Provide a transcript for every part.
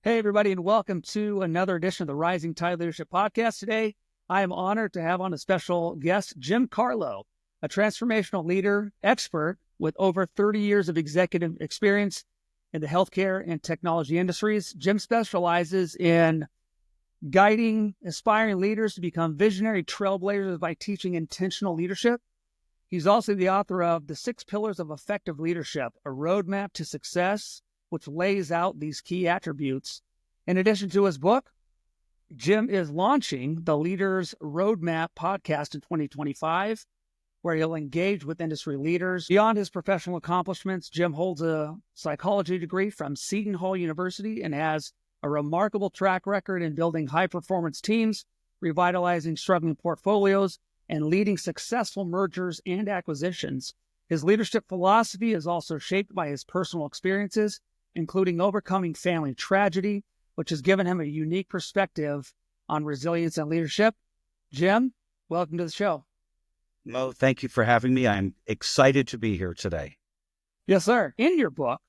Hey, everybody, and welcome to another edition of the Rising Tide Leadership Podcast. Today, I am honored to have on a special guest, Jim Carlough, a transformational leader expert with over 30 years of executive experience in the healthcare and technology industries. Jim specializes in guiding aspiring leaders to become visionary trailblazers by teaching intentional leadership. He's also the author of The 6 Pillars of Effective Leadership, a roadmap to success, which lays out these key attributes. In addition to his book, Jim is launching the Leaders Roadmap podcast in 2025, where he'll engage with industry leaders. Beyond his professional accomplishments, Jim holds a psychology degree from Seton Hall University and has a remarkable track record in building high-performance teams, revitalizing struggling portfolios, and leading successful mergers and acquisitions. His leadership philosophy is also shaped by his personal experiences, including overcoming family tragedy, which has given him a unique perspective on resilience and leadership. Jim, welcome to the show. Mo, thank you for having me. I'm excited to be here today. Yes, sir. In your book,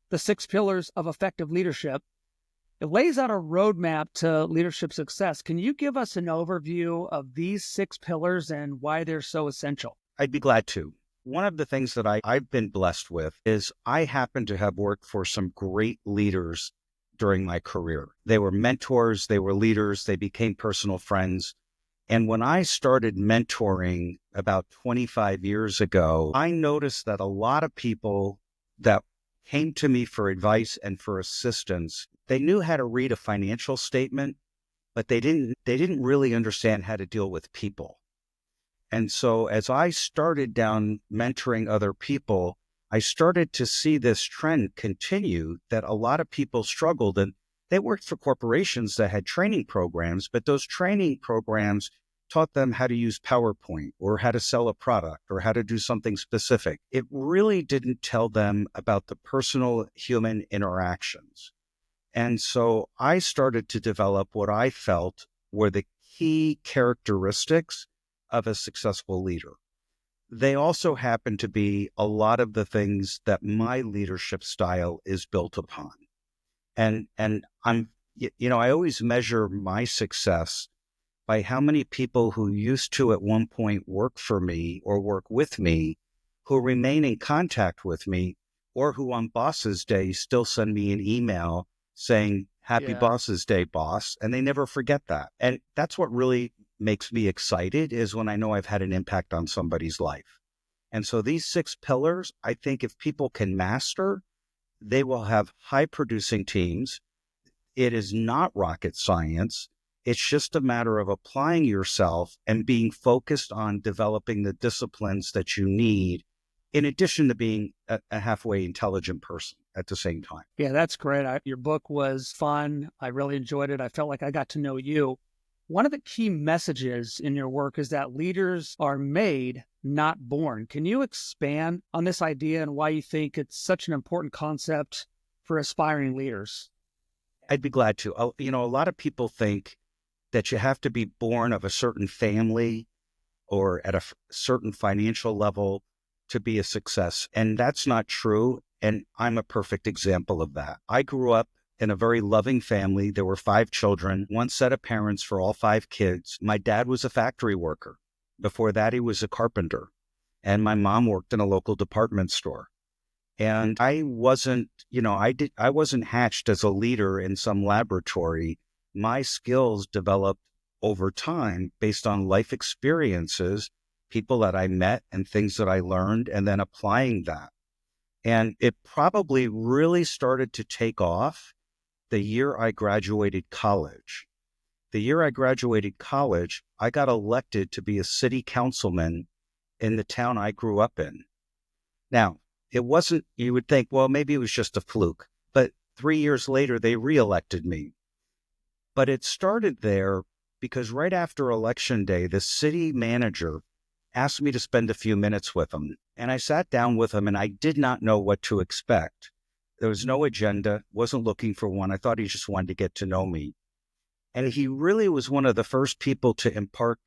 The 6 Pillars of Effective Leadership, it lays out a roadmap to leadership success. Can you give us an overview of these 6 pillars and why they're so essential? I'd be glad to. One of the things that I've been blessed with is I happen to have worked for some great leaders during my career. They were mentors, they were leaders, they became personal friends. And when I started mentoring about 25 years ago, I noticed that a lot of people that came to me for advice and for assistance, they knew how to read a financial statement, but they didn't really understand how to deal with people. And so as I started down mentoring other people, I started to see this trend continue that a lot of people struggled, and they worked for corporations that had training programs, but those training programs taught them how to use PowerPoint or how to sell a product or how to do something specific. It really didn't tell them about the personal human interactions. And so I started to develop what I felt were the key characteristics of a successful leader. They also happen to be a lot of the things that my leadership style is built upon. And I always measure my success by how many people who used to at one point work for me or work with me, who remain in contact with me, or who on Boss's Day still send me an email saying, Happy Boss's Day, boss. And they never forget that. And that's what really makes me excited, is when I know I've had an impact on somebody's life. And so these 6 pillars, I think if people can master, they will have high producing teams. It is not rocket science. It's just a matter of applying yourself and being focused on developing the disciplines that you need, in addition to being a halfway intelligent person at the same time. Yeah, that's great. Your book was fun. I really enjoyed it. I felt like I got to know you. One of the key messages in your work is that leaders are made, not born. Can you expand on this idea and why you think it's such an important concept for aspiring leaders? I'd be glad to. A lot of people think that you have to be born of a certain family or at a certain financial level to be a success. And that's not true. And I'm a perfect example of that. I grew up in a very loving family. There were 5 children, one set of parents for all 5 kids. My dad was a factory worker. Before that, he was a carpenter. And my mom worked in a local department store. And I wasn't hatched as a leader in some laboratory. My skills developed over time based on life experiences, people that I met and things that I learned, and then applying that. And it probably really started to take off the year I graduated college. The year I graduated college, I got elected to be a city councilman in the town I grew up in. Now, it wasn't, you would think, well, maybe it was just a fluke, but 3 years later, they reelected me. But it started there because right after Election Day, the city manager asked me to spend a few minutes with him. And I sat down with him and I did not know what to expect. There was no agenda, wasn't looking for one. I thought he just wanted to get to know me. And he really was one of the first people to impart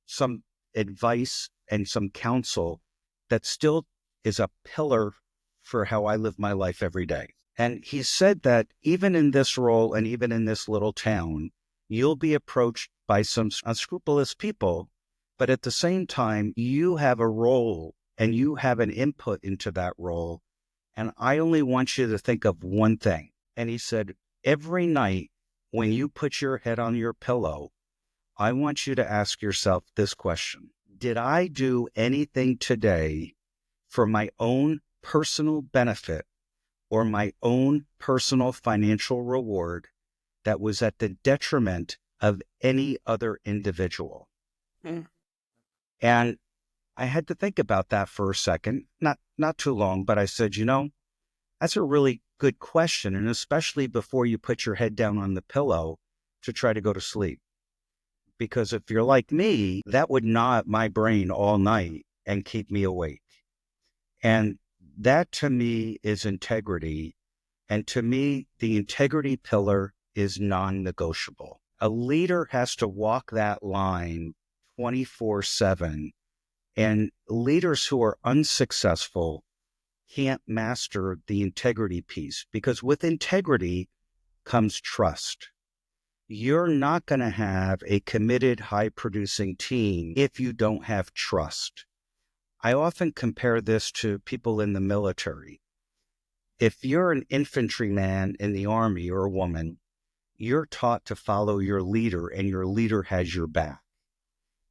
some advice and some counsel that still is a pillar for how I live my life every day. And he said that even in this role and even in this little town, you'll be approached by some unscrupulous people, but at the same time, you have a role and you have an input into that role. And I only want you to think of one thing. And he said, every night when you put your head on your pillow, I want you to ask yourself this question. Did I do anything today for my own personal benefit or my own personal financial reward that was at the detriment of any other individual? Mm. And I had to think about that for a second, not too long, but I said, that's a really good question. And especially before you put your head down on the pillow to try to go to sleep. Because if you're like me, that would gnaw at my brain all night and keep me awake. And that to me is integrity. And to me, the integrity pillar is non-negotiable. A leader has to walk that line 24/7. And leaders who are unsuccessful can't master the integrity piece, because with integrity comes trust. You're not going to have a committed, high-producing team if you don't have trust. I often compare this to people in the military. If you're an infantryman in the Army or a woman, you're taught to follow your leader, and your leader has your back.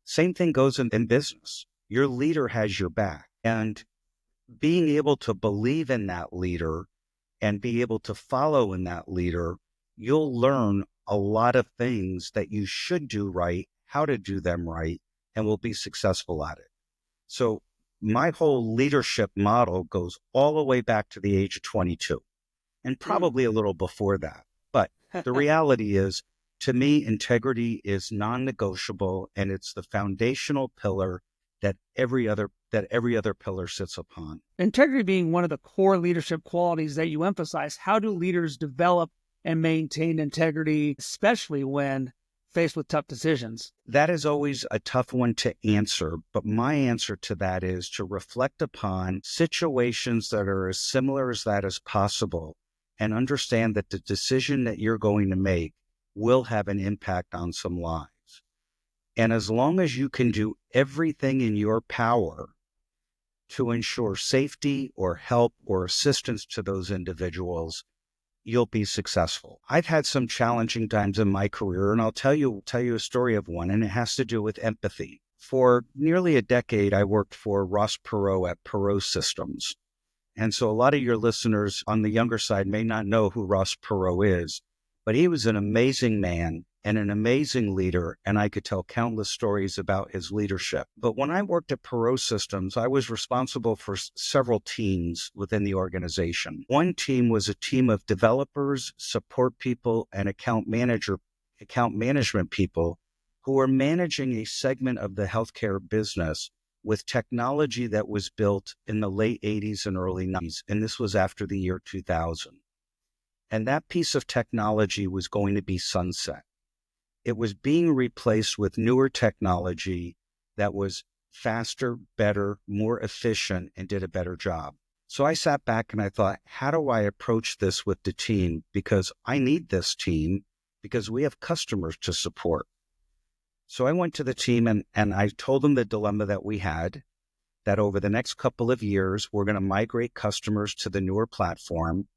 Same thing goes in business. Your leader has your back. And being able to believe in that leader and be able to follow in that leader, you'll learn a lot of things that you should do right, how to do them right, and will be successful at it. So my whole leadership model goes all the way back to the age of 22 and probably a little before that. But the reality is, to me, integrity is non-negotiable, and it's the foundational pillar that every other pillar sits upon. Integrity being one of the core leadership qualities that you emphasize, how do leaders develop and maintain integrity, especially when faced with tough decisions? That is always a tough one to answer, but my answer to that is to reflect upon situations that are as similar as that as possible and understand that the decision that you're going to make will have an impact on some lives. And as long as you can do everything in your power to ensure safety or help or assistance to those individuals, you'll be successful. I've had some challenging times in my career, and I'll tell you a story of one, and it has to do with empathy. For nearly a decade, I worked for Ross Perot at Perot Systems. And so a lot of your listeners on the younger side may not know who Ross Perot is, but he was an amazing man and an amazing leader, and I could tell countless stories about his leadership. But when I worked at Perot Systems, I was responsible for several teams within the organization. One team was a team of developers, support people, and account management people who were managing a segment of the healthcare business with technology that was built in the late 80s and early 90s, and this was after the year 2000. And that piece of technology was going to be sunset. It was being replaced with newer technology that was faster, better, more efficient, and did a better job. So I sat back and I thought, how do I approach this with the team? Because I need this team because we have customers to support. So I went to the team and I told them the dilemma that we had, that over the next couple of years, we're going to migrate customers to the newer platform.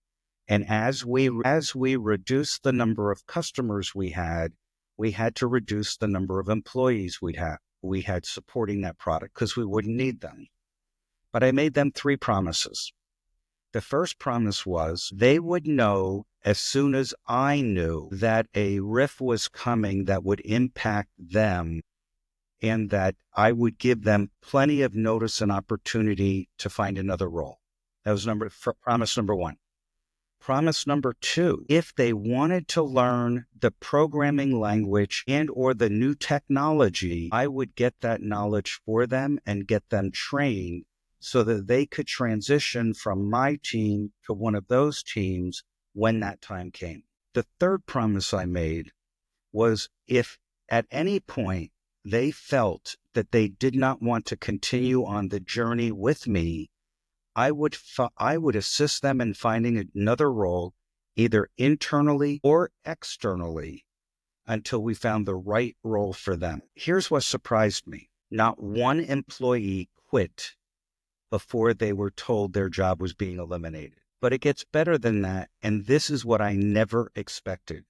And as we reduce the number of customers we had to reduce the number of employees we had supporting that product because we wouldn't need them. But I made them 3 promises. The first promise was they would know as soon as I knew that a RIF was coming that would impact them, and that I would give them plenty of notice and opportunity to find another role. That was promise number 1. Promise number 2, if they wanted to learn the programming language and or the new technology, I would get that knowledge for them and get them trained so that they could transition from my team to one of those teams when that time came. The third promise I made was if at any point they felt that they did not want to continue on the journey with me, I would assist them in finding another role, either internally or externally, until we found the right role for them. Here's what surprised me. Not one employee quit before they were told their job was being eliminated. But it gets better than that, and this is what I never expected.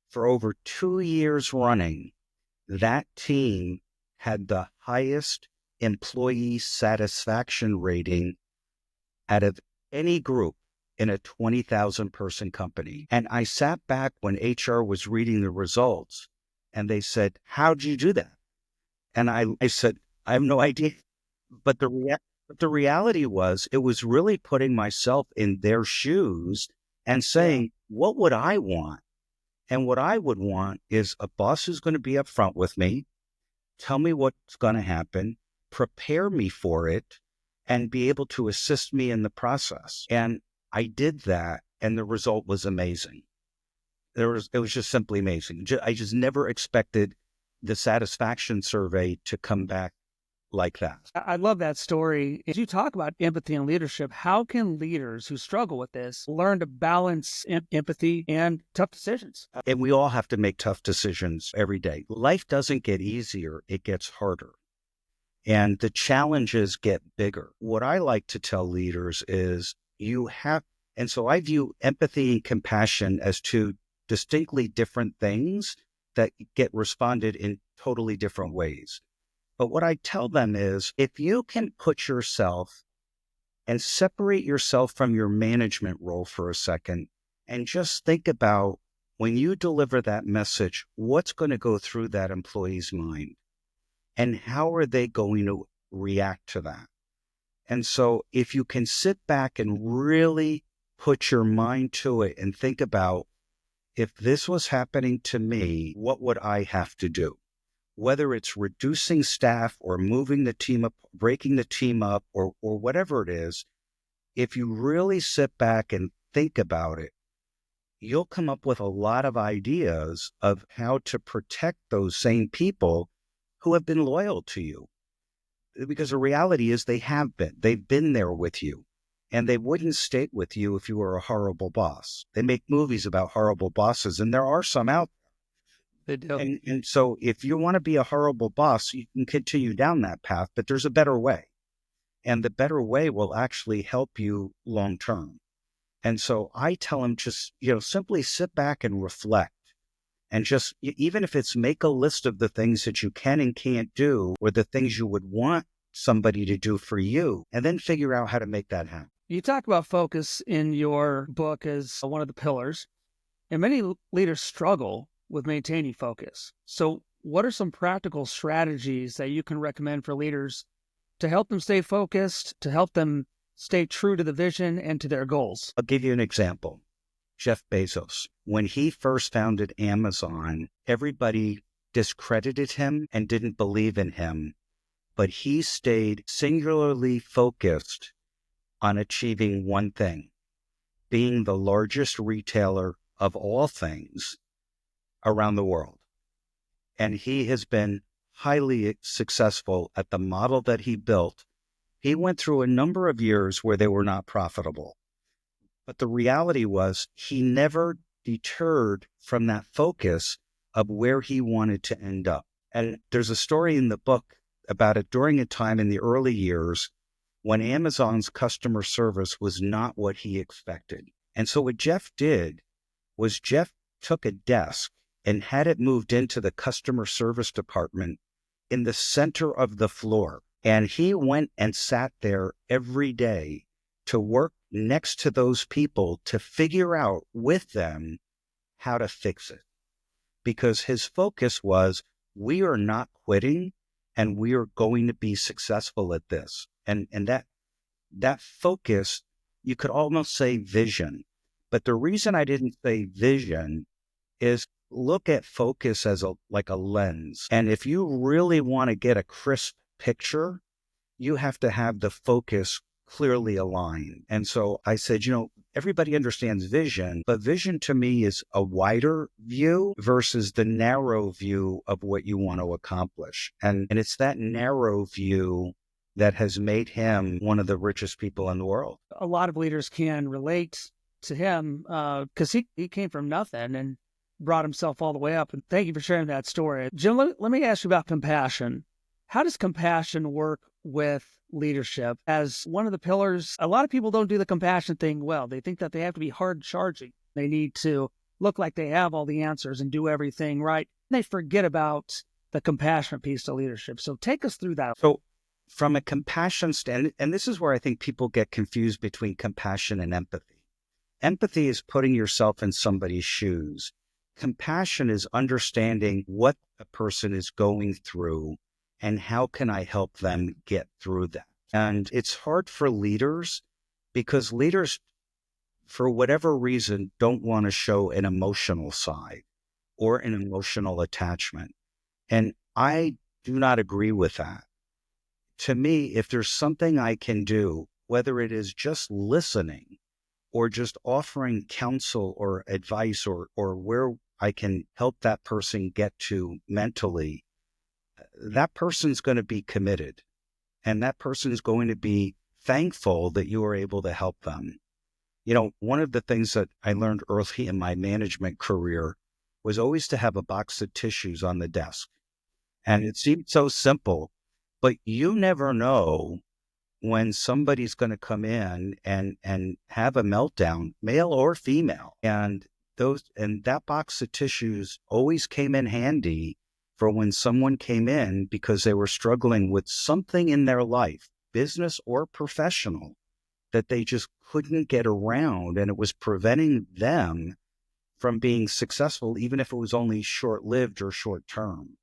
For over 2 years running, that team had the highest employee satisfaction rating out of any group in a 20,000 person company. And I sat back when HR was reading the results and they said, "How'd you do that?" And I said, "I have no idea." But the reality was, it was really putting myself in their shoes and saying, what would I want? And what I would want is a boss who's going to be upfront with me, tell me what's going to happen, prepare me for it, and be able to assist me in the process. And I did that, and the result was amazing. It was just simply amazing. I just never expected the satisfaction survey to come back like that. I love that story. As you talk about empathy and leadership, how can leaders who struggle with this learn to balance empathy and tough decisions? And we all have to make tough decisions every day. Life doesn't get easier, it gets harder. And the challenges get bigger. What I like to tell leaders is and so I view empathy and compassion as two distinctly different things that get responded in totally different ways. But what I tell them is, if you can put yourself and separate yourself from your management role for a second and just think about, when you deliver that message, what's going to go through that employee's mind and how are they going to react to that? And so if you can sit back and really put your mind to it and think about, if this was happening to me, what would I have to do? Whether it's reducing staff or moving the team up, breaking the team up, or whatever it is, if you really sit back and think about it, you'll come up with a lot of ideas of how to protect those same people who have been loyal to you. Because the reality is they've been there with you, and they wouldn't stay with you if you were a horrible boss. They make movies about horrible bosses, and there are some out there. They do. And so if you want to be a horrible boss, you can continue down that path, but there's a better way. And the better way will actually help you long term. And so I tell them, just, simply sit back and reflect, and just, even if it's, make a list of the things that you can and can't do, or the things you would want somebody to do for you, and then figure out how to make that happen. You talk about focus in your book as one of the pillars, and many leaders struggle with maintaining focus. So what are some practical strategies that you can recommend for leaders to help them stay focused, to help them stay true to the vision and to their goals? I'll give you an example. Jeff Bezos, when he first founded Amazon, everybody discredited him and didn't believe in him, but he stayed singularly focused on achieving one thing: being the largest retailer of all things around the world. And he has been highly successful at the model that he built. He went through a number of years where they were not profitable. But the reality was, he never deterred from that focus of where he wanted to end up. And there's a story in the book about it during a time in the early years when Amazon's customer service was not what he expected. And so what Jeff did was, Jeff took a desk and had it moved into the customer service department in the center of the floor. And he went and sat there every day to work next to those people to figure out with them how to fix it. Because his focus was, we are not quitting and we are going to be successful at this. And that focus, you could almost say vision. But the reason I didn't say vision is, look at focus as like a lens. And if you really want to get a crisp picture, you have to have the focus clearly aligned. And so I said, everybody understands vision, but vision to me is a wider view versus the narrow view of what you want to accomplish. And it's that narrow view that has made him one of the richest people in the world. A lot of leaders can relate to him because he came from nothing and brought himself all the way up. And thank you for sharing that story. Jim, let me ask you about compassion. How does compassion work with leadership as one of the pillars? A lot of people don't do the compassion thing well. They think that they have to be hard charging. They need to look like they have all the answers and do everything right. They forget about the compassionate piece to leadership. So take us through that. So from a compassion stand, and this is where I think people get confused between compassion and empathy. Empathy is putting yourself in somebody's shoes. Compassion is understanding what a person is going through and how can I help them get through that. And it's hard for leaders because leaders, for whatever reason, don't want to show an emotional side or an emotional attachment. And I do not agree with that. To me, if there's something I can do, whether it is just listening or just offering counsel or advice or where I can help that person get to mentally, that person's going to be committed and that person is going to be thankful that you were able to help them. You know, one of the things that I learned early in my management career was always to have a box of tissues on the desk. And it seemed so simple, but you never know when somebody's going to come in and have a meltdown, male or female. And that box of tissues always came in handy for when someone came in because they were struggling with something in their life, business or professional, that they just couldn't get around, and it was preventing them from being successful, even if it was only short-lived or short-term.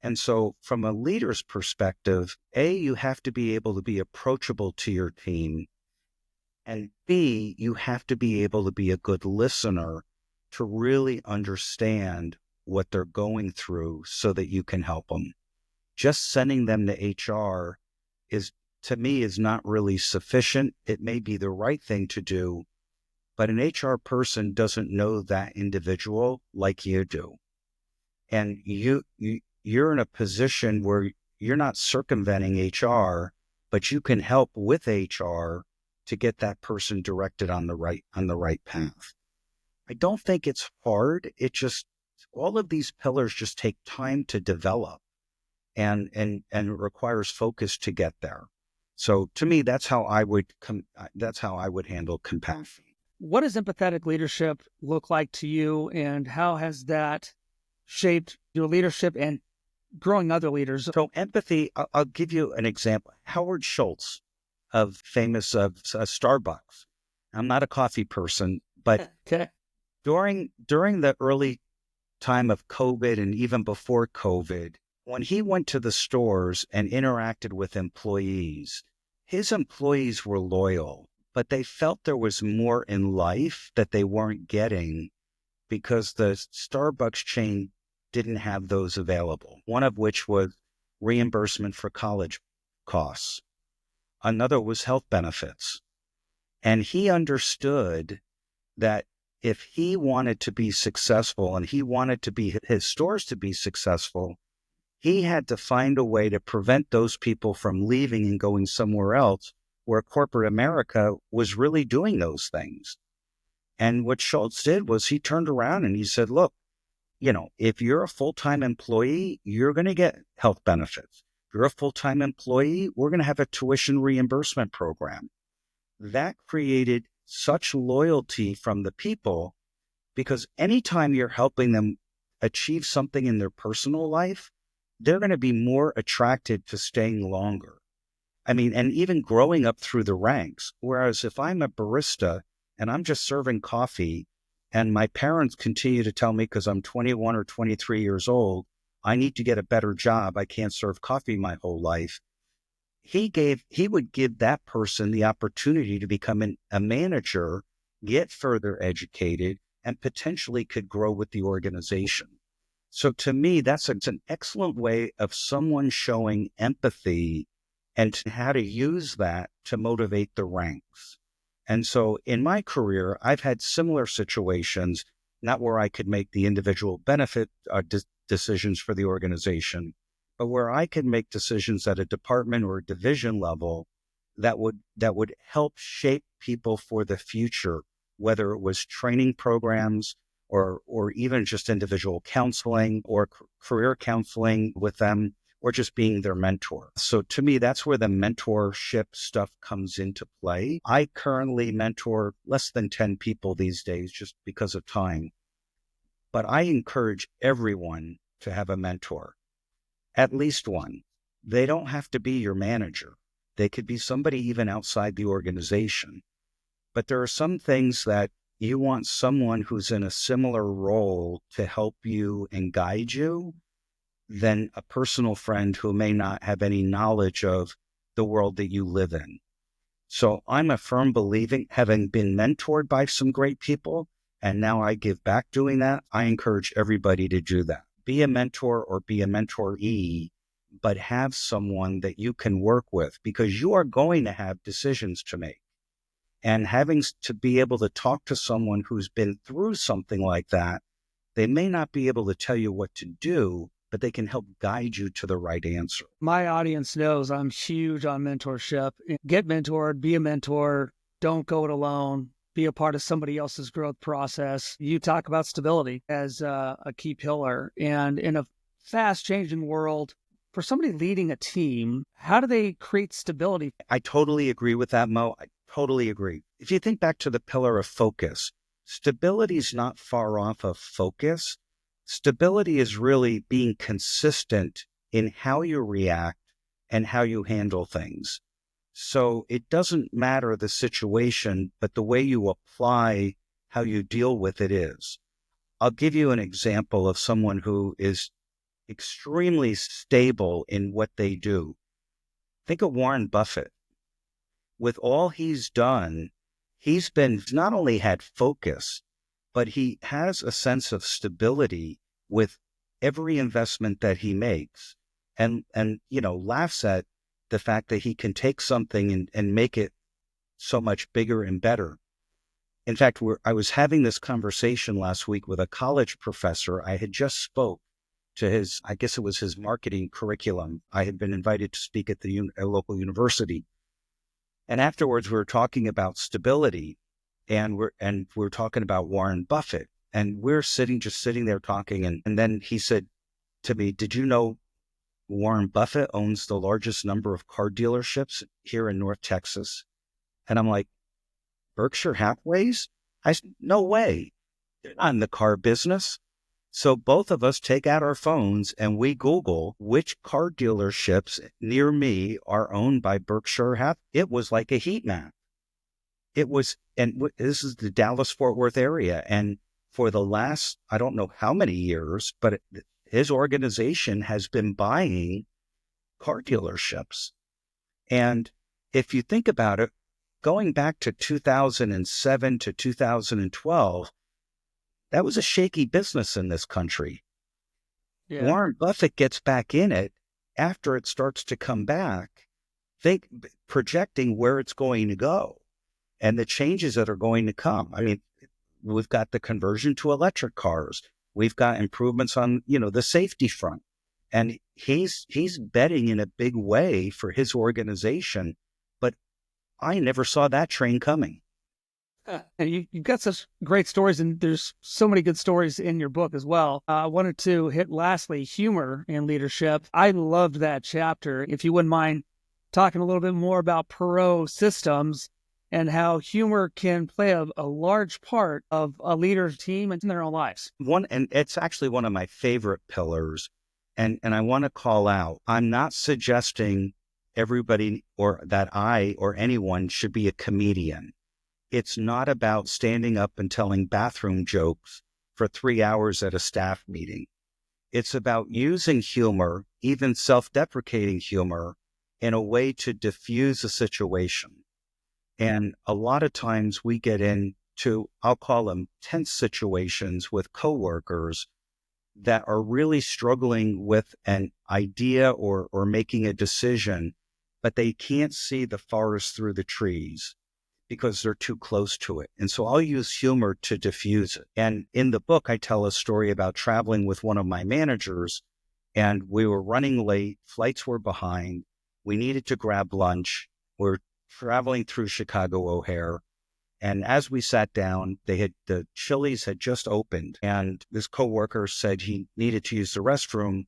And so from a leader's perspective, A, you have to be able to be approachable to your team, and B, you have to be able to be a good listener to really understand what they're going through so that you can help them. Just sending them to HR to me, is not really sufficient. It may be the right thing to do, but an HR person doesn't know that individual like you do. And you're in a position where you're not circumventing HR, but you can help with HR to get that person directed on the right path. I don't think it's hard. It just, all of these pillars just take time to develop and it requires focus to get there. So to me, that's how I would handle compassion. What does empathetic leadership look like to you, and how has that shaped your leadership and growing other leaders? So empathy, I'll give you an example. Howard Schultz of Starbucks. I'm not a coffee person, but okay. During the early time of COVID and even before COVID, when he went to the stores and interacted with employees, his employees were loyal, but they felt there was more in life that they weren't getting because the Starbucks chain didn't have those available, one of which was reimbursement for college costs. Another was health benefits. And he understood that if he wanted to be successful and he wanted to be his stores to be successful, he had to find a way to prevent those people from leaving and going somewhere else where corporate America was really doing those things. And what Schultz did was he turned around and he said, look, if you're a full-time employee, you're going to get health benefits. If you're a full-time employee, we're going to have a tuition reimbursement program. That created such loyalty from the people, because anytime you're helping them achieve something in their personal life, they're going to be more attracted to staying longer. I mean, and even growing up through the ranks. Whereas if I'm a barista and I'm just serving coffee and my parents continue to tell me because I'm 21 or 23 years old, I need to get a better job. I can't serve coffee my whole life. He would give that person the opportunity to become a manager, get further educated, and potentially could grow with the organization. So to me, it's an excellent way of someone showing empathy and how to use that to motivate the ranks. And so in my career, I've had similar situations, not where I could make the individual benefit decisions for the organization, but where I can make decisions at a department or a division level that would help shape people for the future, whether it was training programs or even just individual counseling or career counseling with them, or just being their mentor. So to me, that's where the mentorship stuff comes into play. I currently mentor less than 10 people these days just because of time, but I encourage everyone to have a mentor, at least one. They don't have to be your manager. They could be somebody even outside the organization. But there are some things that you want someone who's in a similar role to help you and guide you than a personal friend who may not have any knowledge of the world that you live in. So I'm a firm believer, having been mentored by some great people, and now I give back doing that. I encourage everybody to do that. Be a mentor or be a mentoree, but have someone that you can work with, because you are going to have decisions to make. And having to be able to talk to someone who's been through something like that, they may not be able to tell you what to do, but they can help guide you to the right answer. My audience knows I'm huge on mentorship. Get mentored, be a mentor, don't go it alone, be a part of somebody else's growth process. You talk about stability as a key pillar. And in a fast changing world, for somebody leading a team, how do they create stability? I totally agree with that, Mo. I totally agree. If you think back to the pillar of focus, stability is not far off of focus. Stability is really being consistent in how you react and how you handle things. So it doesn't matter the situation, but the way you apply how you deal with it is. I'll give you an example of someone who is extremely stable in what they do. Think of Warren Buffett. With all he's done, he's not only had focus, but he has a sense of stability with every investment that he makes, and laughs at the fact that he can take something and make it so much bigger and better. In fact, I was having this conversation last week with a college professor. I had just spoke to I guess it was his marketing curriculum. I had been invited to speak at a local university. And afterwards, we were talking about stability, and we're talking about Warren Buffett, and we're just sitting there talking. And then he said to me, "Did you know Warren Buffett owns the largest number of car dealerships here in North Texas?" And I'm like, "Berkshire Hathaway's?" I said, "No way. They're not in the car business." So both of us take out our phones and we Google which car dealerships near me are owned by Berkshire Hathaway. It was like a heat map. It was, and this is the Dallas-Fort Worth area. And for the last, I don't know how many years, but his organization has been buying car dealerships. And if you think about it, going back to 2007 to 2012, that was a shaky business in this country. Yeah. Warren Buffett gets back in it after it starts to come back, projecting where it's going to go and the changes that are going to come. I mean, we've got the conversion to electric cars. We've got improvements on, the safety front. And he's betting in a big way for his organization. But I never saw that train coming. And you've got such great stories, and there's so many good stories in your book as well. I wanted to hit lastly, humor in leadership. I loved that chapter. If you wouldn't mind talking a little bit more about Perot systems and how humor can play a large part of a leader's team and in their own lives. And it's actually one of my favorite pillars. And I want to call out, I'm not suggesting everybody or that I or anyone should be a comedian. It's not about standing up and telling bathroom jokes for 3 hours at a staff meeting. It's about using humor, even self-deprecating humor, in a way to diffuse a situation. And a lot of times we get into, I'll call them tense situations with coworkers that are really struggling with an idea or making a decision, but they can't see the forest through the trees because they're too close to it. And so I'll use humor to diffuse it. And in the book, I tell a story about traveling with one of my managers, and we were running late. Flights were behind. We needed to grab lunch. We're traveling through Chicago O'Hare. And as we sat down, the Chili's had just opened, and this coworker said he needed to use the restroom.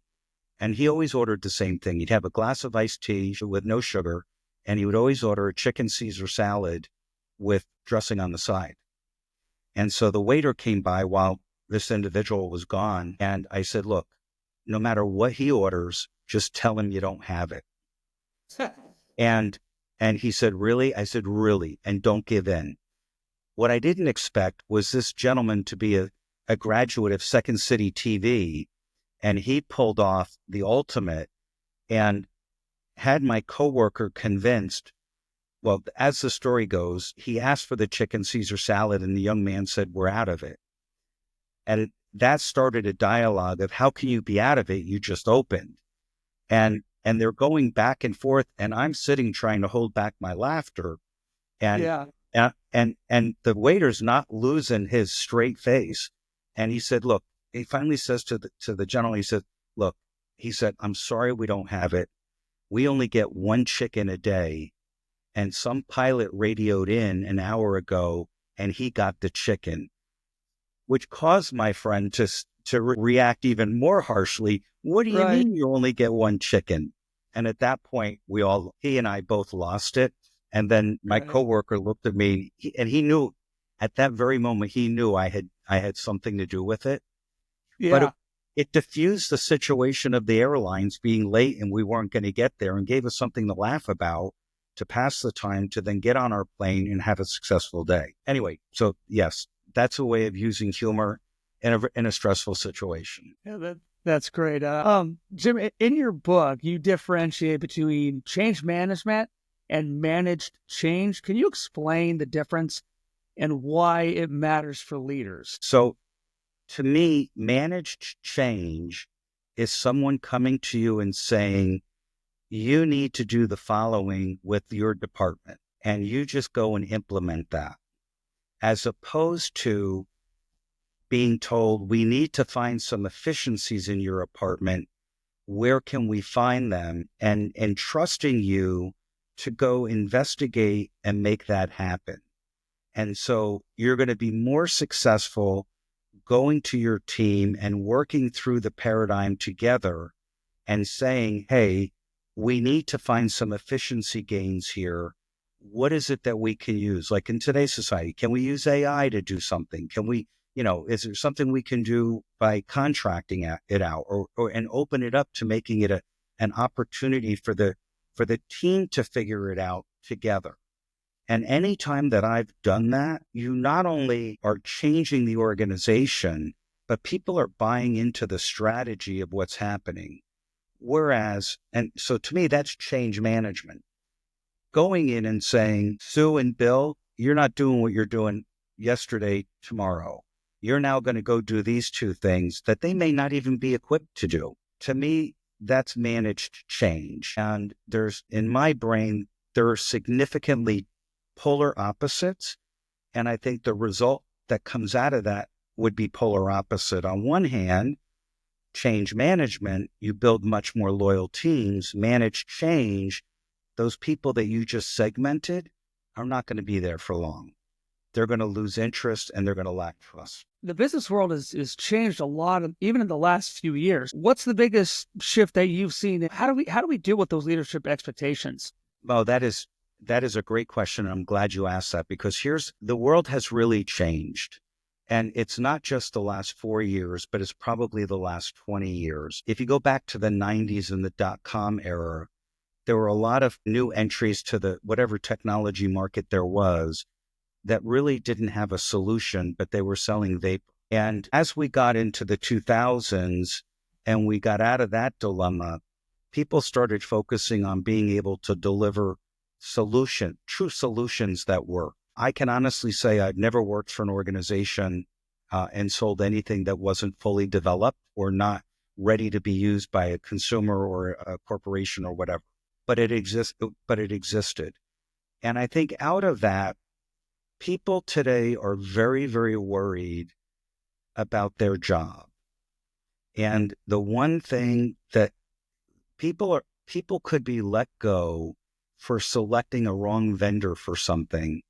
And he always ordered the same thing. He'd have a glass of iced tea with no sugar, and he would always order a chicken Caesar salad with dressing on the side. And so the waiter came by while this individual was gone. And I said, look, no matter what he orders, just tell him you don't have it. And he said, really? I said, really? And don't give in. What I didn't expect was this gentleman to be a graduate of Second City TV. And he pulled off the ultimate and had my coworker convinced. Well, as the story goes, he asked for the chicken Caesar salad and the young man said, we're out of it. And that started a dialogue of how can you be out of it? You just opened. And they're going back and forth, and I'm sitting trying to hold back my laughter. And Yeah. and the waiter's not losing his straight face. And he said, look, he finally says to the gentleman, he said, look, he said, I'm sorry we don't have it. We only get one chicken a day. And some pilot radioed in an hour ago and he got the chicken, which caused my friend to react even more harshly. What do you Right. mean you only get one chicken? And at that point, he and I both lost it. And then my Right. coworker looked at me and he knew at that very moment, he knew I had something to do with it. But Yeah. it diffused the situation of the airlines being late and we weren't going to get there and gave us something to laugh about, to pass the time, to then get on our plane and have a successful day. Anyway, so yes, that's a way of using humor in a stressful situation. Yeah, that's great. Jim, in your book, you differentiate between change management and managed change. Can you explain the difference and why it matters for leaders? So to me, managed change is someone coming to you and saying, you need to do the following with your department, and you just go and implement that, as opposed to being told, we need to find some efficiencies in your apartment. Where can we find them? And trusting you to go investigate and make that happen. And so you're going to be more successful going to your team and working through the paradigm together and saying, hey, we need to find some efficiency gains here. What is it that we can use? Like in today's society, can we use AI to do something? Can we, is there something we can do by contracting it out or and open it up to making it an opportunity for the team to figure it out together? And anytime that I've done that, you not only are changing the organization, but people are buying into the strategy of what's happening. Whereas, and so to me, that's change management. Going in and saying, Sue and Bill, you're not doing what you're doing yesterday, tomorrow. You're now going to go do these two things that they may not even be equipped to do. To me, that's managed change. And in my brain, there are significantly polar opposites. And I think the result that comes out of that would be polar opposite. On one hand, change management, you build much more loyal teams. Manage change, those people that you just segmented are not going to be there for long. They're going to lose interest and they're going to lack trust. The business world has changed a lot, even in the last few years. What's the biggest shift that you've seen? How do we deal with those leadership expectations? Well, that is a great question. I'm glad you asked that, because the world has really changed. And it's not just the last 4 years, but it's probably the last 20 years. If you go back to the 90s and the dot-com era, there were a lot of new entries to the whatever technology market there was that really didn't have a solution, but they were selling vapor. And as we got into the 2000s and we got out of that dilemma, people started focusing on being able to deliver true solutions that work. I can honestly say I've never worked for an organization and sold anything that wasn't fully developed or not ready to be used by a consumer or a corporation or whatever. But it existed. And I think out of that, people today are very, very worried about their job. And the one thing that people could be let go for selecting a wrong vendor for something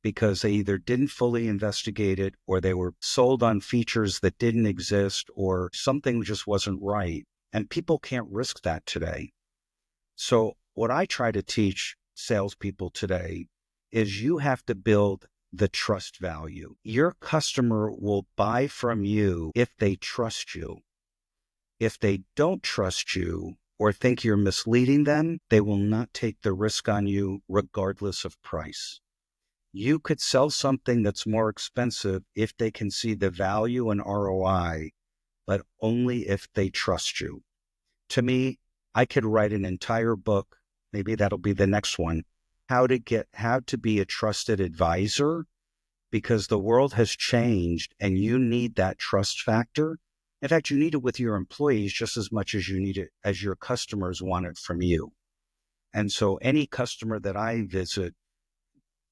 because they either didn't fully investigate it or they were sold on features that didn't exist or something just wasn't right. And people can't risk that today. So what I try to teach salespeople today is you have to build the trust value. Your customer will buy from you if they trust you. If they don't trust you or think you're misleading them, they will not take the risk on you regardless of price. You could sell something that's more expensive if they can see the value and ROI, but only if they trust you. To me, I could write an entire book, maybe that'll be the next one, how to be a trusted advisor, because the world has changed and you need that trust factor. In fact, you need it with your employees just as much as you need it as your customers want it from you. And so any customer that I visit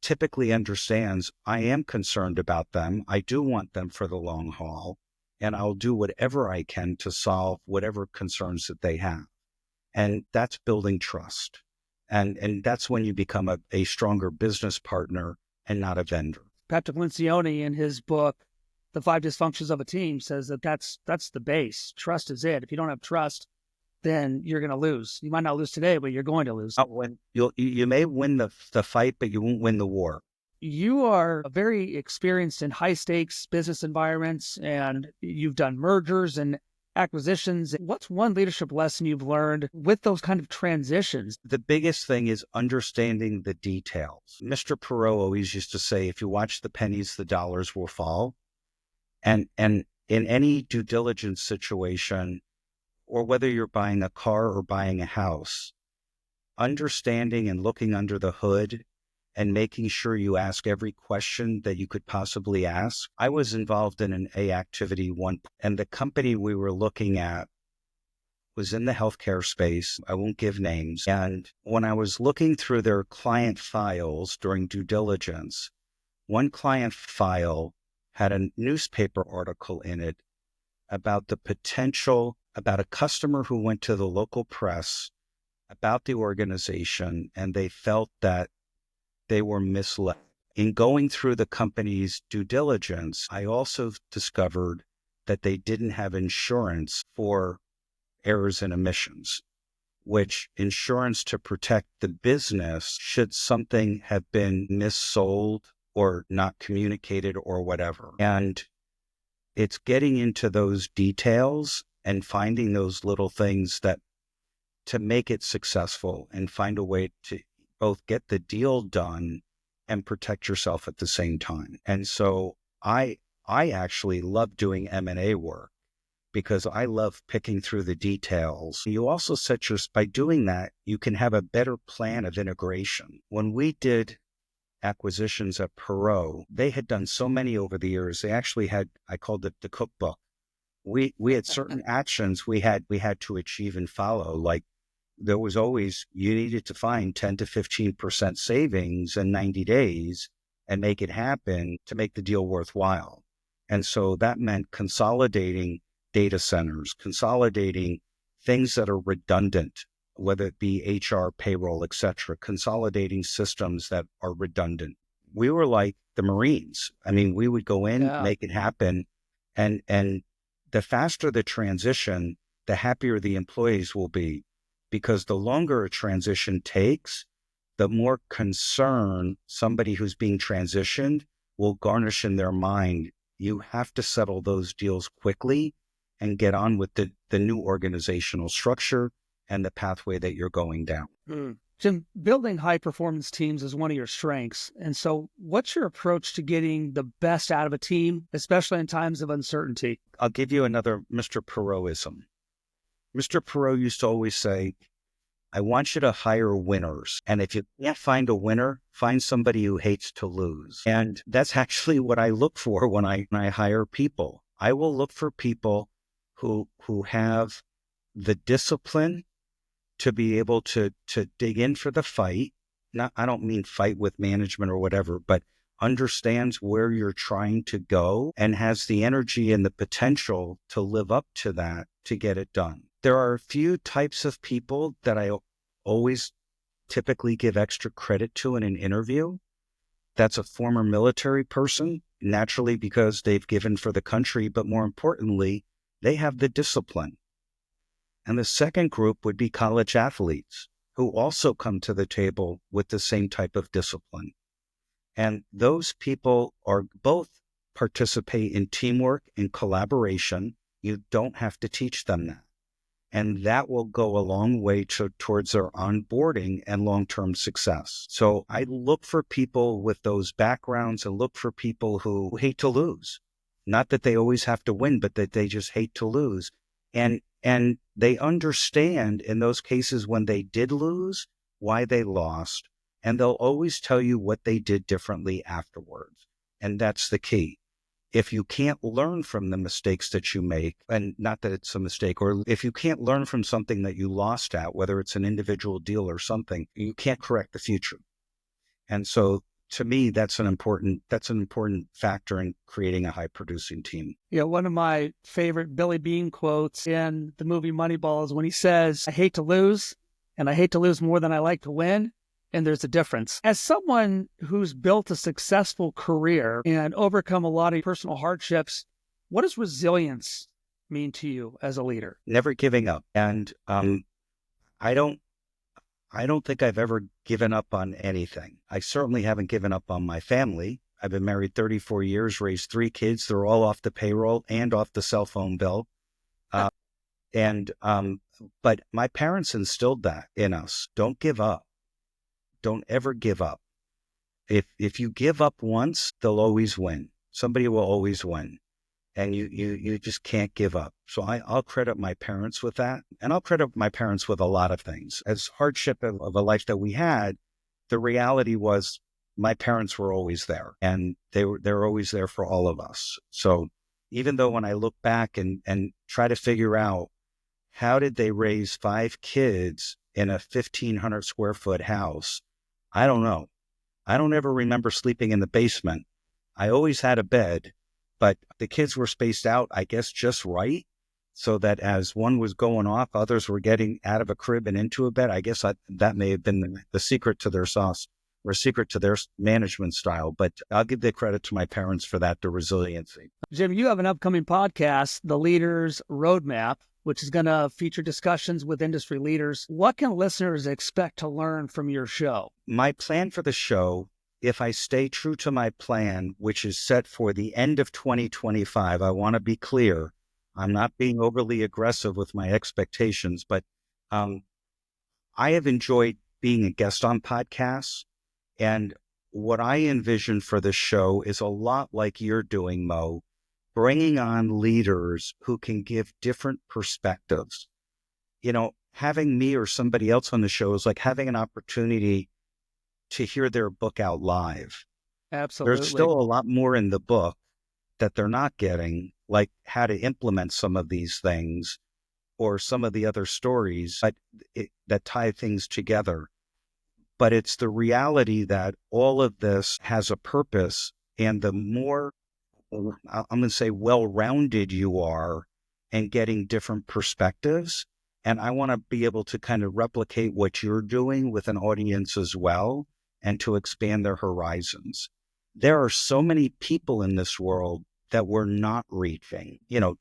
typically understands I am concerned about them. I do want them for the long haul, and I'll do whatever I can to solve whatever concerns that they have. And that's building trust. And that's when you become a stronger business partner and not a vendor. Patrick Lencioni, in his book, The Five Dysfunctions of a Team, says that that's the base. Trust is it. If you don't have trust, then you're going to lose. You might not lose today, but you're going to lose. You may win the fight, but you won't win the war. You are very experienced in high stakes business environments, and you've done mergers and acquisitions. What's one leadership lesson you've learned with those kind of transitions? The biggest thing is understanding the details. Mr. Perot always used to say, if you watch the pennies, the dollars will fall. And in any due diligence situation, or whether you're buying a car or buying a house, understanding and looking under the hood and making sure you ask every question that you could possibly ask. I was involved in an A activity and the company we were looking at was in the healthcare space. I won't give names. And when I was looking through their client files during due diligence, one client file had a newspaper article in it about the potential, about a customer who went to the local press about the organization, and they felt that they were misled. In going through the company's due diligence, I also discovered that they didn't have insurance for errors and omissions, which insurance to protect the business should something have been missold or not communicated or whatever. And it's getting into those details and finding those little things that to make it successful and find a way to both get the deal done and protect yourself at the same time. And so I actually love doing M&A work because I love picking through the details. You also by doing that, you can have a better plan of integration. When we did acquisitions at Perot, they had done so many over the years. They actually had, I called it the cookbook. We had certain actions we had to achieve and follow. Like there was always, you needed to find 10 to 15% savings in 90 days and make it happen to make the deal worthwhile. And so that meant consolidating data centers, consolidating things that are redundant, whether it be HR, payroll, et cetera, consolidating systems that are redundant. We were like the Marines. I mean, we would go in, make it happen. And the faster the transition, the happier the employees will be, because the longer a transition takes, the more concern somebody who's being transitioned will garnish in their mind. You have to settle those deals quickly and get on with the new organizational structure and the pathway that you're going down. Jim, building high-performance teams is one of your strengths. And so what's your approach to getting the best out of a team, especially in times of uncertainty? I'll give you another Mr. Perot-ism. Mr. Perot used to always say, I want you to hire winners. And if you can't find a winner, find somebody who hates to lose. And that's actually what I look for when I hire people. I will look for people who have the discipline to be able to dig in for the fight. I don't mean fight with management or whatever, but understands where you're trying to go, and has the energy and the potential to live up to that to get it done. There are a few types of people that I always typically give extra credit to in an interview. That's a former military person, naturally because they've given for the country, but more importantly, they have the discipline. And the second group would be college athletes who also come to the table with the same type of discipline. And those people are both participate in teamwork and collaboration. You don't have to teach them that. And that will go a long way towards their onboarding and long-term success. So I look for people with those backgrounds and look for people who hate to lose. Not that they always have to win, but that they just hate to lose. And they understand in those cases when they did lose, why they lost. And they'll always tell you what they did differently afterwards. And that's the key. If you can't learn from the mistakes that you make, and not that it's a mistake, or if you can't learn from something that you lost at, whether it's an individual deal or something, you can't correct the future. And so to me, that's an important factor in creating a high producing team. Yeah, one of my favorite Billy Bean quotes in the movie Moneyball is when he says, "I hate to lose, and I hate to lose more than I like to win." And there's a difference. As someone who's built a successful career and overcome a lot of personal hardships, what does resilience mean to you as a leader? Never giving up. And I don't think I've ever given up on anything. I certainly haven't given up on my family. I've been married 34 years, raised 3 kids. They're all off the payroll and off the cell phone bill. But my parents instilled that in us. Don't give up. Don't ever give up. If you give up once, they'll always win. Somebody will always win. And you just can't give up. So I'll credit my parents with that. And I'll credit my parents with a lot of things. As hardship of a life that we had, the reality was my parents were always there. And they're always there for all of us. So even though when I look back and try to figure out how did they raise 5 kids in a 1,500 square foot house, I don't know. I don't ever remember sleeping in the basement. I always had a bed, but the kids were spaced out, I guess, just right, so that as one was going off, others were getting out of a crib and into a bed. I guess that may have been the secret to their sauce or secret to their management style. But I'll give the credit to my parents for that, the resiliency. Jim, you have an upcoming podcast, The Leader's Roadmap, which is going to feature discussions with industry leaders. What can listeners expect to learn from your show? My plan for the show, if I stay true to my plan, which is set for the end of 2025, I want to be clear. I'm not being overly aggressive with my expectations, but I have enjoyed being a guest on podcasts. And what I envision for the show is a lot like you're doing, Mo, bringing on leaders who can give different perspectives. You know, having me or somebody else on the show is like having an opportunity to hear their book out live. Absolutely. There's still a lot more in the book that they're not getting, like how to implement some of these things or some of the other stories that tie things together. But it's the reality that all of this has a purpose, and the more, I'm going to say, well-rounded you are and getting different perspectives. And I want to be able to kind of replicate what you're doing with an audience as well, and to expand their horizons. There are so many people in this world that we're not reaching,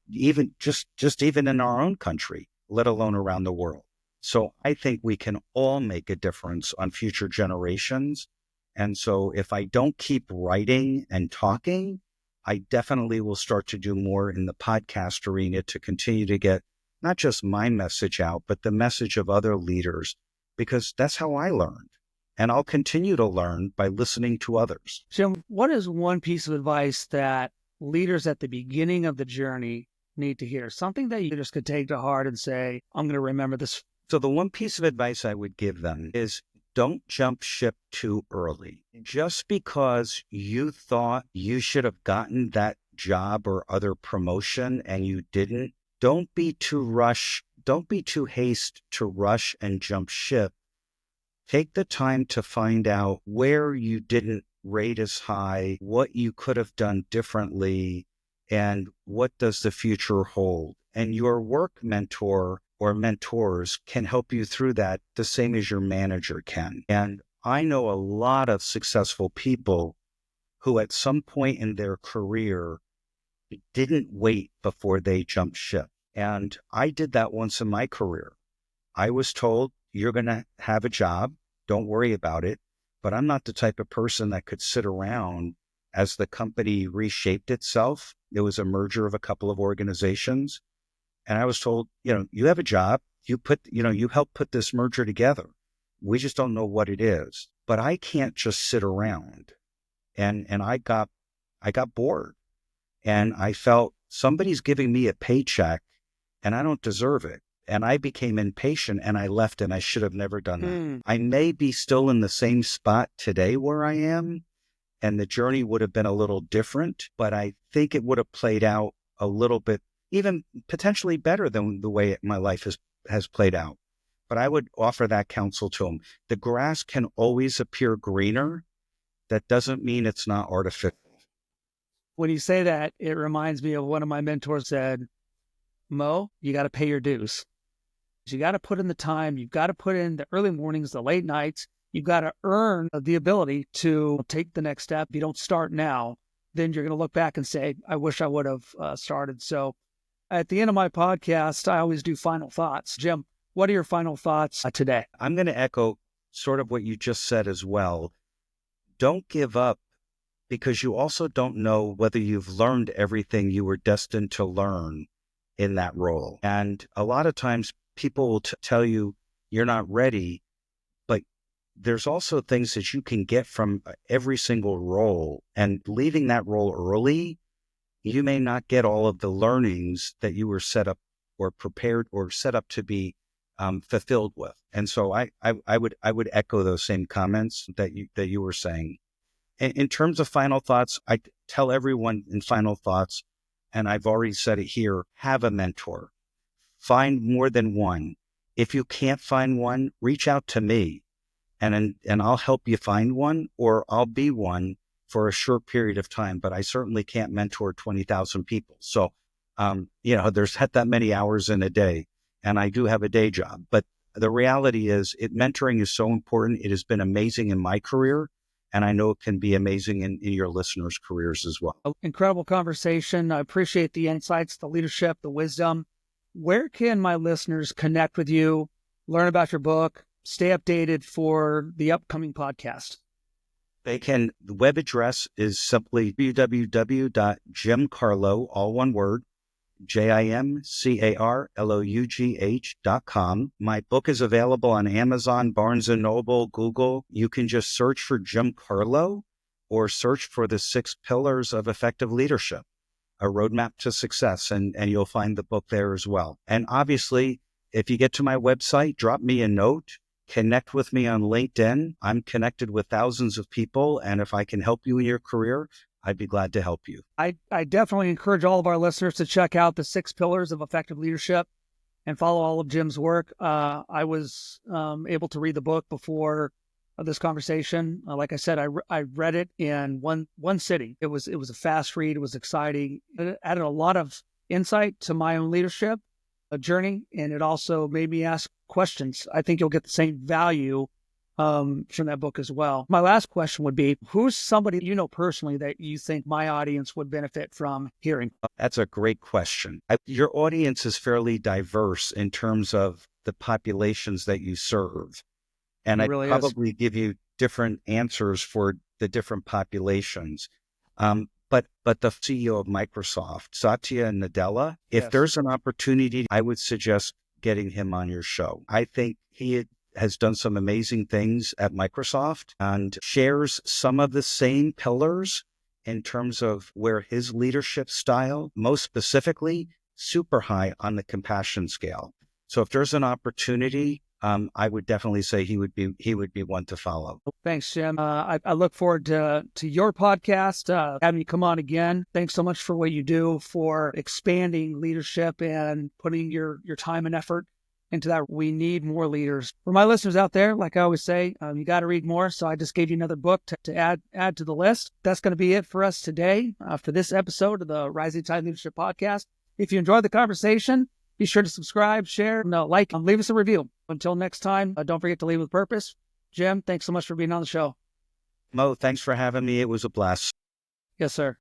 even just even in our own country, let alone around the world. So I think we can all make a difference on future generations. And so if I don't keep writing and talking, I definitely will start to do more in the podcast arena to continue to get not just my message out, but the message of other leaders, because that's how I learned. And I'll continue to learn by listening to others. Jim, what is one piece of advice that leaders at the beginning of the journey need to hear? Something that you just could take to heart and say, I'm going to remember this. So the one piece of advice I would give them is don't jump ship too early. Just because you thought you should have gotten that job or other promotion and you didn't, don't be too hasty to rush and jump ship. Take the time to find out where you didn't rate is high, what you could have done differently, and what does the future hold. And your work mentor or mentors can help you through that the same as your manager can. And I know a lot of successful people who at some point in their career didn't wait before they jumped ship. And I did that once in my career. I was told, you're going to have a job, don't worry about it. But I'm not the type of person that could sit around as the company reshaped itself. It was a merger of a couple of organizations. And I was told, you have a job, you helped put this merger together. We just don't know what it is. But I can't just sit around. And I got bored. And I felt somebody's giving me a paycheck and I don't deserve it. And I became impatient and I left, and I should have never done that. I may be still in the same spot today where I am, and the journey would have been a little different, but I think it would have played out a little bit, even potentially better than the way my life has played out. But I would offer that counsel to them. The grass can always appear greener. That doesn't mean it's not artificial. When you say that, it reminds me of one of my mentors said, Mo, you got to pay your dues. You got to put in the time. You've got to put in the early mornings, the late nights. You've got to earn the ability to take the next step. If you don't start now, then you're going to look back and say, I wish I would have started. So at the end of my podcast, I always do final thoughts. Jim, what are your final thoughts today? I'm going to echo sort of what you just said as well. Don't give up, because you also don't know whether you've learned everything you were destined to learn in that role. And a lot of times people will tell you you're not ready, but there's also things that you can get from every single role. And leaving that role early, you may not get all of the learnings that you were set up or prepared or set up to be fulfilled with. And so I would echo those same comments that you were saying. In terms of final thoughts, I tell everyone in final thoughts, and I've already said it here, have a mentor. Find more than one. If you can't find one, reach out to me and I'll help you find one, or I'll be one for a short period of time. But I certainly can't mentor 20,000 people. So, there's that many hours in a day, and I do have a day job. But the reality is mentoring is so important. It has been amazing in my career, and I know it can be amazing in your listeners' careers as well. Incredible conversation. I appreciate the insights, the leadership, the wisdom. Where can my listeners connect with you, learn about your book, stay updated for the upcoming podcast? The web address is simply www.jimcarlough, all one word, JimCarlough.com. My book is available on Amazon, Barnes & Noble, Google. You can just search for Jim Carlough or search for the 6 pillars of effective leadership, a roadmap to success, and you'll find the book there as well. And obviously, if you get to my website, drop me a note, connect with me on LinkedIn. I'm connected with thousands of people, and if I can help you in your career, I'd be glad to help you. I definitely encourage all of our listeners to check out the 6 pillars of effective leadership and follow all of Jim's work. I was able to read the book before this conversation. Like I said, I read it in one sitting. It was a fast read. It was exciting. It added a lot of insight to my own leadership journey, and it also made me ask questions. I think you'll get the same value from that book as well. My last question would be, who's somebody you know personally that you think my audience would benefit from hearing? That's a great question. Your audience is fairly diverse in terms of the populations that you serve. And I'd probably give you different answers for the different populations. But the CEO of Microsoft, Satya Nadella, if there's an opportunity, I would suggest getting him on your show. I think he has done some amazing things at Microsoft and shares some of the same pillars in terms of where his leadership style, most specifically, super high on the compassion scale. So if there's an opportunity, I would definitely say he would be one to follow. Thanks, Jim. I look forward to your podcast, having you come on again. Thanks so much for what you do for expanding leadership and putting your time and effort into that. We need more leaders. For my listeners out there, like I always say, you got to read more. So I just gave you another book to add to the list. That's going to be it for us today for this episode of the Rising Tide Leadership Podcast. If you enjoyed the conversation, be sure to subscribe, share, like, leave us a review. Until next time, don't forget to lead with purpose. Jim, thanks so much for being on the show. Mo, thanks for having me. It was a blast. Yes, sir.